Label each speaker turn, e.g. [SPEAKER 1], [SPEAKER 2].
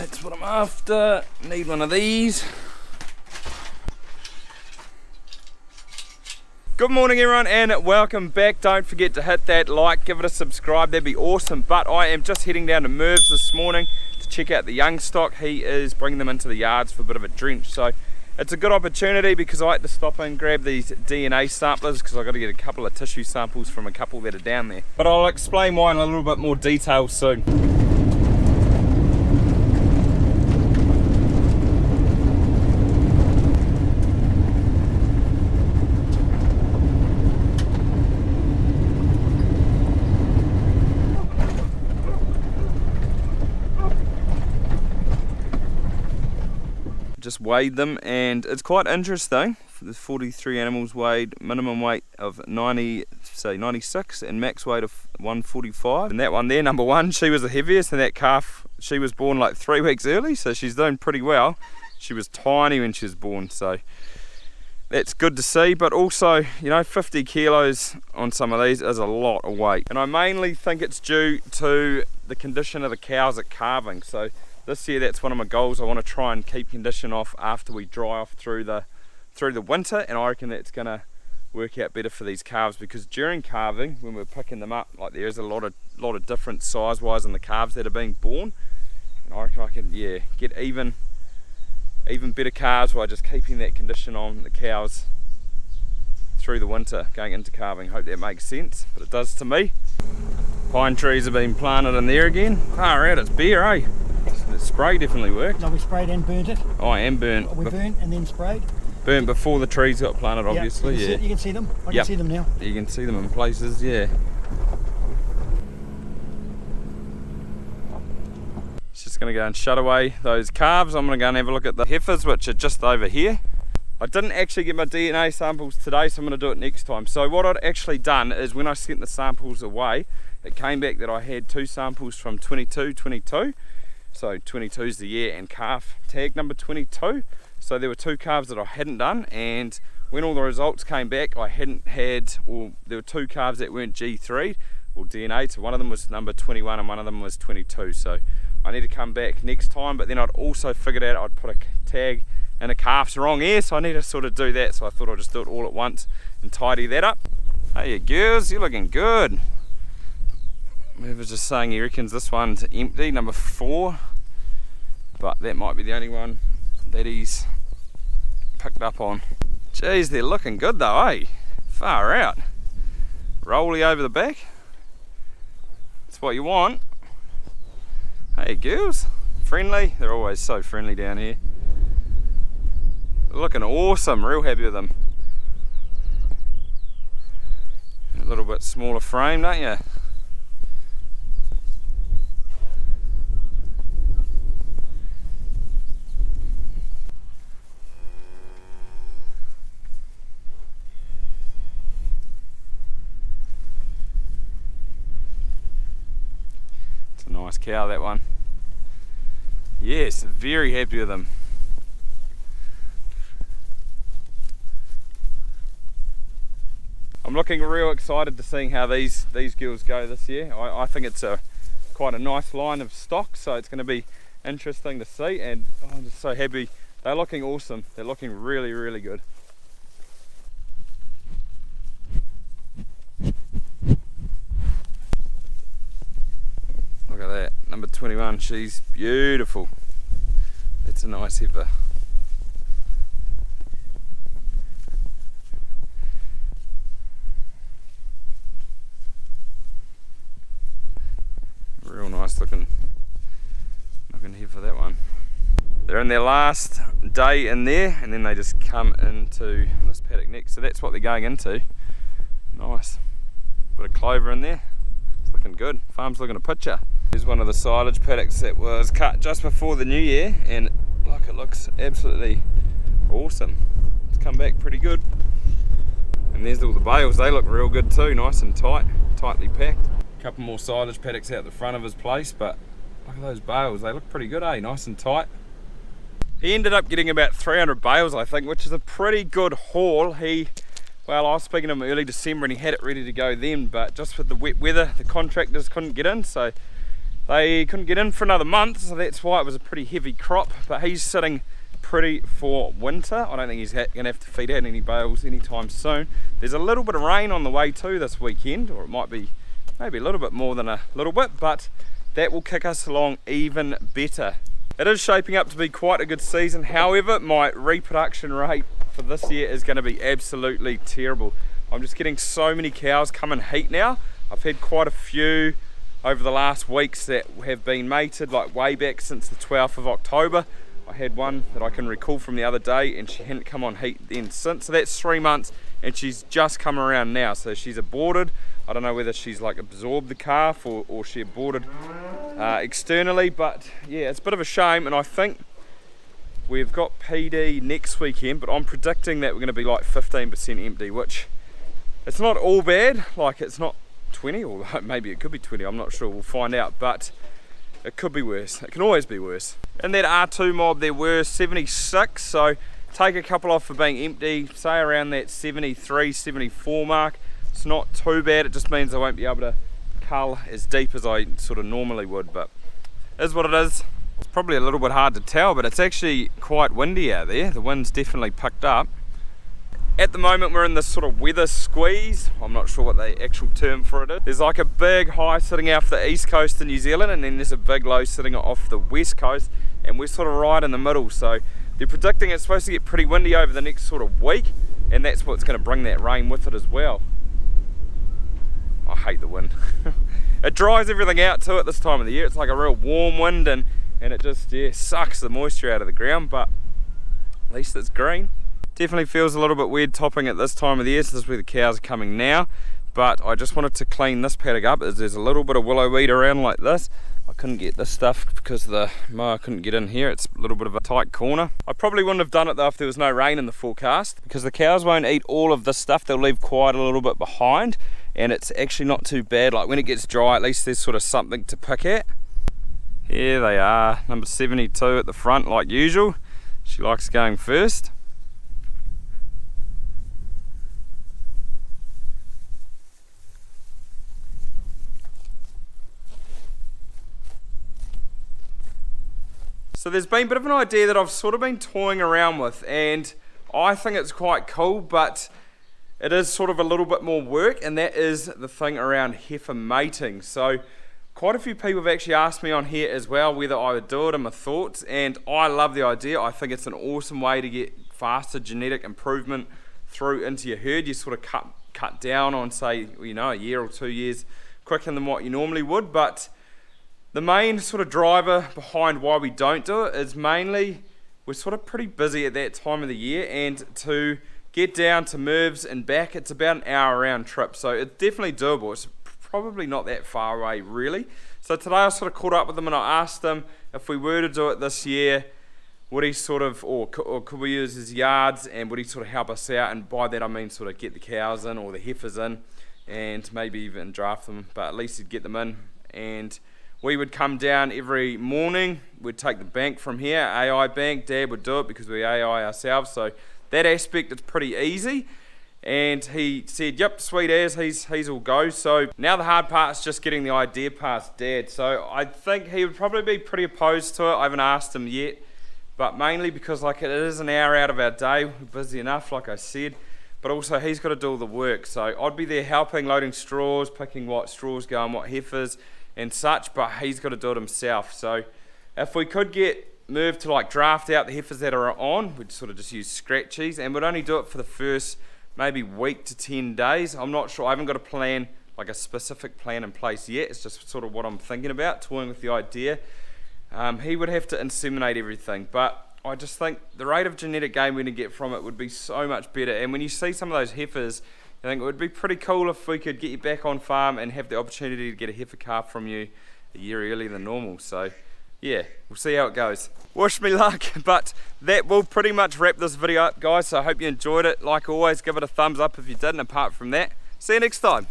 [SPEAKER 1] That's what I'm after. Need one of these. Good morning everyone and welcome back. Don't forget to hit that like, give it a subscribe, that'd be awesome. But I am just heading down to Merv's this morning to check out the young stock. He is bringing them into the yards for a bit of a drench. So it's a good opportunity because I like to stop and grab these DNA samplers because I've got to get a couple of tissue samples from a couple that are down there. But I'll explain why in a little bit more detail soon. Just weighed them and it's quite interesting. There's 43 animals weighed, minimum weight of 96 and max weight of 145. And that one there, number one, she was the heaviest, and that calf, she was born like 3 weeks early, so she's doing pretty well. She was tiny when she was born, so that's good to see. But also, you know, 50 kilos on some of these is a lot of weight. And I mainly think it's due to the condition of the cows at calving. So this year, that's one of my goals. I want to try and keep condition off after we dry off through the winter, and I reckon that's going to work out better for these calves, because during calving, when we're picking them up, like there is a lot of different size wise in the calves that are being born, and I reckon I can get even better calves by just keeping that condition on the cows through the winter going into calving. Hope that makes sense, but it does to me. Pine trees have been planted in there again. Far out, it's bare, eh? The spray definitely worked.
[SPEAKER 2] No, we sprayed and burnt it.
[SPEAKER 1] Oh, and burnt.
[SPEAKER 2] We burnt and then sprayed.
[SPEAKER 1] Burnt before the trees got planted, obviously.
[SPEAKER 2] You can see them. I can see them now.
[SPEAKER 1] You can see them in places, yeah. It's just going to go and shut away those calves. I'm going to go and have a look at the heifers, which are just over here. I didn't actually get my DNA samples today, so I'm going to do it next time. So what I'd actually done is when I sent the samples away, it came back that I had 2 samples from 22. So 22 is the year and calf tag number 22. So there were 2 calves that I hadn't done, and when all the results came back, I hadn't had, or there were 2 calves that weren't G3 or DNA. So one of them was number 21 and one of them was 22. So I need to come back next time, but then I'd also figured out I'd put a tag in a calf's wrong ear, so I need to sort of do that. So I thought I'd just do it all at once and tidy that up. Hey girls, you're looking good. Merv was just saying he reckons this one's empty, number 4, but that might be the only one that he's picked up on. Jeez, they're looking good though, eh? Far out. Rolly over the back. That's what you want. Hey girls, friendly. They're always so friendly down here. They're looking awesome, real happy with them. A little bit smaller frame, don't you? Nice cow, that one. Yes, very happy with them. I'm looking real excited to seeing how these girls go this year. I think it's quite a nice line of stock, so it's going to be interesting to see, and I'm just so happy. They're looking awesome. They're looking really, really good. Look at that, number 21, she's beautiful. That's a nice heifer. Real nice looking heifer, that one. They're in their last day in there, and then they just come into this paddock next. So that's what they're going into. Nice. Bit of clover in there. It's looking good. Farm's looking a picture. Here's one of the silage paddocks that was cut just before the new year, and look, it looks absolutely awesome. It's come back pretty good. And there's all the bales. They look real good too, nice and tightly packed. A couple more silage paddocks out the front of his place, but look at those bales. They look pretty good, eh? Nice and tight. He ended up getting about 300 bales, I think, which is a pretty good haul. Well, I was speaking to him early December and he had it ready to go then, but just with the wet weather, the contractors couldn't get in, so They couldn't get in for another month, so that's why it was a pretty heavy crop, but he's sitting pretty for winter. I don't think he's going to have to feed out any bales anytime soon. There's a little bit of rain on the way too this weekend, or it might be maybe a little bit more than a little bit, but that will kick us along even better. It is shaping up to be quite a good season. However, my reproduction rate for this year is going to be absolutely terrible. I'm just getting so many cows come in heat now. I've had quite a few over the last weeks that have been mated, like way back since the 12th of October. I had one that I can recall from the other day, and she hadn't come on heat then since. So that's 3 months, and she's just come around now. So she's aborted. I don't know whether she's like absorbed the calf or she aborted externally, but yeah, it's a bit of a shame. And I think we've got PD next weekend, but I'm predicting that we're going to be like 15% empty, which it's not all bad. Like, it's not 20, or maybe it could be 20, I'm not sure, we'll find out, but it could be worse. It can always be worse. In that R2 mob there were 76, so take a couple off for being empty, say around that 73, 74 mark. It's not too bad, it just means I won't be able to cull as deep as I sort of normally would, but it is what it is. It's probably a little bit hard to tell, but it's actually quite windy out there. The wind's definitely picked up. At the moment we're in this sort of weather squeeze. I'm not sure what the actual term for it is. There's like a big high sitting off the east coast of New Zealand, and then there's a big low sitting off the west coast, and we're sort of right in the middle. So they're predicting it's supposed to get pretty windy over the next sort of week, and that's what's going to bring that rain with it as well. I hate the wind. It dries everything out too at this time of the year. It's like a real warm wind, and it just sucks the moisture out of the ground, but at least it's green. Definitely feels a little bit weird topping at this time of the year, so this is where the cows are coming now. But I just wanted to clean this paddock up, as there's a little bit of willow weed around like this. I couldn't get this stuff because the mower couldn't get in here. It's a little bit of a tight corner. I probably wouldn't have done it though if there was no rain in the forecast, because the cows won't eat all of this stuff. They'll leave quite a little bit behind, and it's actually not too bad. Like when it gets dry, at least there's sort of something to pick at. Here they are, number 72 at the front like usual. She likes going first. So there's been a bit of an idea that I've sort of been toying around with, and I think it's quite cool, but it is sort of a little bit more work, and that is the thing around heifer mating. So quite a few people have actually asked me on here as well whether I would do it and my thoughts, and I love the idea. I think it's an awesome way to get faster genetic improvement through into your herd. You sort of cut down on, say, you know, a year or 2 years quicker than what you normally would. But the main sort of driver behind why we don't do it is mainly we're sort of pretty busy at that time of the year, and to get down to Merv's and back, it's about an hour round trip, so it's definitely doable. It's probably not that far away really. So today I sort of caught up with him and I asked him if we were to do it this year, would he sort of, or could we use his yards, and would he sort of help us out? And by that I mean sort of get the cows in or the heifers in, and maybe even draft them, but at least he'd get them in. And we would come down every morning, we'd take the bank from here, AI bank. Dad would do it because we AI ourselves, so that aspect is pretty easy. And he said, yep, sweet as, he's all go. So now the hard part is just getting the idea past Dad. So I think he would probably be pretty opposed to it. I haven't asked him yet, but mainly because like it is an hour out of our day. We're busy enough, like I said, but also he's got to do all the work. So I'd be there helping, loading straws, picking what straws go on what heifers and such, but he's got to do it himself. So if we could get Merv to like draft out the heifers that are on, we'd sort of just use scratchies, and we'd only do it for the first maybe week to 10 days. I'm not sure, I haven't got a plan, like a specific plan in place yet. It's just sort of what I'm thinking about, toying with the idea. He would have to inseminate everything, but I just think the rate of genetic gain we're going to get from it would be so much better. And when you see some of those heifers, I think it would be pretty cool if we could get you back on farm and have the opportunity to get a heifer calf from you a year earlier than normal. So yeah, we'll see how it goes. Wish me luck, but that will pretty much wrap this video up, guys. So I hope you enjoyed it. Like always, give it a thumbs up if you did, and apart from that, see you next time.